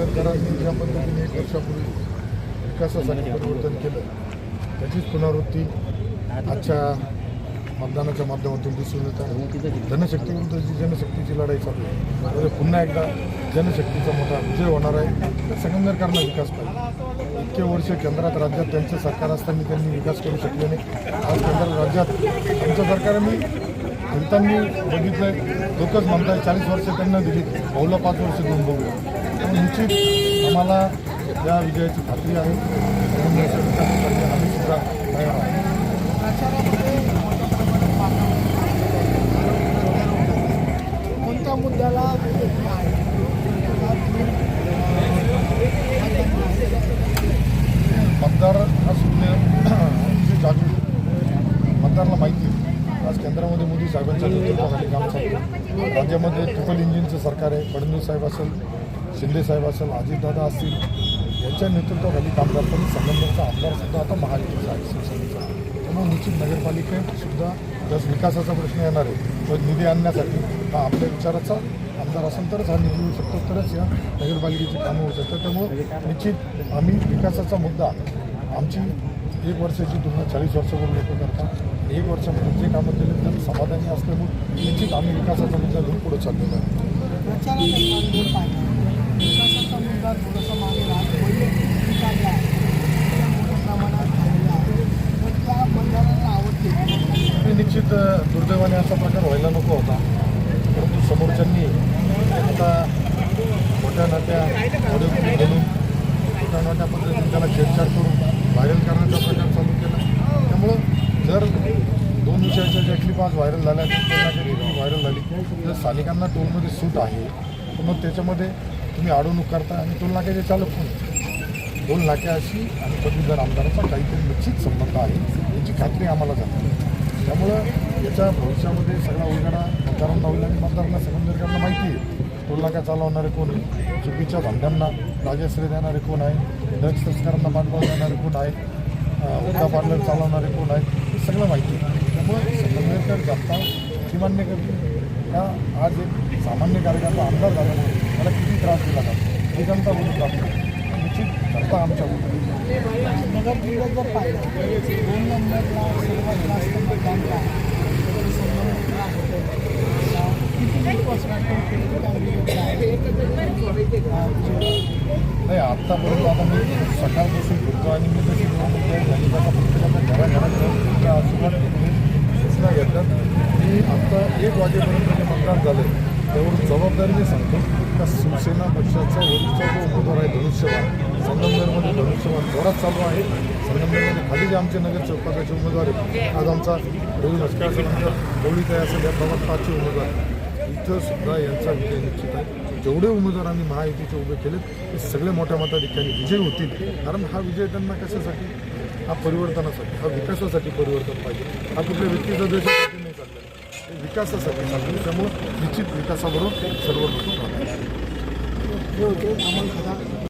सरकारांनी ज्या पद्धतीने 1 वर्षापूर्वी विकासासाठी परिवर्तन केलं त्याचीच पुनरावृत्ती आजच्या मतदानाच्या माध्यमातून दिसून येत आहे. जनशक्तीविरुद्ध जी जनशक्तीची लढाई चालू आहे म्हणजे पुन्हा एकदा जनशक्तीचा मोठा विजय होणार आहे. संगमनेरकरांना विकास पाहिजे. इतके वर्ष केंद्रात राज्यात त्यांचं सरकार असताना त्यांनी विकास करू शकले नाही. आज केंद्र राज्यात आमचं सरकारने फिरतांनी बघितलं. लोकच म्हणतात 40 वर्ष त्यांना दिली, भाऊला 5 वर्ष देऊन बघूया. निश्चित आम्हाला या विजयाची खात्री आहे. आम्ही सुद्धा तयार आहोत. कोणत्या मुद्द्याला मतदार हा शून्य जागृत मतदाराला माहिती आहे. आज केंद्रामध्ये मोदी साहेबांच्या नेतृत्वाखाली काम चालू आहे. राज्यामध्ये ट्रिपल इंजिनचं सरकार आहे. फडणवीस साहेब असेल, शिंदे साहेब असेल, अजितदादा असतील, यांच्या नेतृत्वाखाली काम करताना संगमनेरचा आमदारसुद्धा आता महायुतीचा आहे, शिवसेनेचा. त्यामुळे निश्चित नगरपालिकेत सुद्धा जसं विकासाचा प्रश्न येणार आहे तर निधी आणण्यासाठी हा आपल्या विचाराचा आमदार असेल तरच हा निधी येऊ शकतो, तरच या नगरपालिकेची कामं होऊ शकतात. त्यामुळे निश्चित आम्ही विकासाचा मुद्दा आमची 1 वर्षाची तुलना 40 वर्षापूर्वी लोक करतात. 1 वर्षामध्ये जे कामं केले तर समाधानी असल्यामुळे निश्चित आम्ही विकासाचा मुद्दा घेऊन पुढे चाललेलो आहे. विकासाचा मुद्दा थोडासा मागे वैयक्तिक विचारला मोठ्या प्रमाणात झालेला आहे. तर त्या बंधाराला आवडते. निश्चित दुर्दैवाने असा प्रकार व्हायला नको होता, परंतु समोरच्यांनी आता मोठ्या नाट्या ऑडिओ बोलून मोठ्या नाट्या पद्धतीने त्याला छेडछाड करून व्हायरल करण्याचा प्रकार चालू केला. त्यामुळं जर 2 विषयाच्या ज्या क्लिप आज व्हायरल झाल्या व्हायरल झाली तर स्थानिकांना टोलमध्ये सूट आहे, तर मग त्याच्यामध्ये तुम्ही अडवणूक करता आणि टोल नाक्याचे चालक कोण टोल नाक्याशी आणि पदवीधर आमदाराचा काहीतरी निश्चित संबंध आहे याची खात्री आम्हाला झाली. त्यामुळं याच्या भविष्यामध्ये सगळा उलगडा मतदारांना होईल आणि मतदारांना संगमनेरकरांना माहिती आहे टोल नाका चालवणारे कोण आहे, चुकीच्या धंद्यांना राजाश्रय देणारे कोण आहे, ड्रग्स तस्करांना पाठबळ देणारे कोण आहे, हुक्का पार्लर चालवणारे कोण आहे, हे सगळं माहिती आहे. त्यामुळे संगमनेरकर जनता किती मान्य करते का आज एक सामान्य कार्यकर्ता आमदार झाल्यामुळे मला किती त्रास दिला जातो हे जनता बोलून जातो. निश्चित जनता आमच्या नगर जिल्ह्यात जर पाहिलं 2 नंबरला सर्वात जास्त मतदान नाही. आत्तापर्यंत आता मी सकाळपासून फिरतो आणि मी तशी झाली आता प्रत्येकाच्या घराघरात सुरुवात केली सूचना घेतात की आत्ता 1 वाजेपर्यंत जे मतदान झालं आहे त्यावरून जबाबदारीने सांगतो का शिवसेना पक्षाचा वरिष्ठ जो उमेदवार आहे धनुष्यबाण, संगमनेरमध्ये धनुष्यबाण जोरात चालू आहे. संगमनेरमध्ये खाली जे आमचे नगरसेवक पदाचे उमेदवार आहेत, आज आमचा रवी नसका असेल, आमचा गवळीताई असेल, या प्रमाणात 5 उमेदवार इथं सुद्धा यांचा विजय निश्चित आहे. जेवढे उमेदवार आम्ही महायुतीचे उभे केलेत ते सगळे मोठ्या मताधिक्याने विजयी होतील. कारण हा विजय त्यांना कशासाठी, हा परिवर्तनासाठी, हा विकासासाठी परिवर्तन पाहिजे. हा कुठल्या व्यक्तीचा देशासाठी नाही चाललेला, हे विकासासाठी चालले. त्यामुळं निश्चित विकासाबरोबर सर्व लोक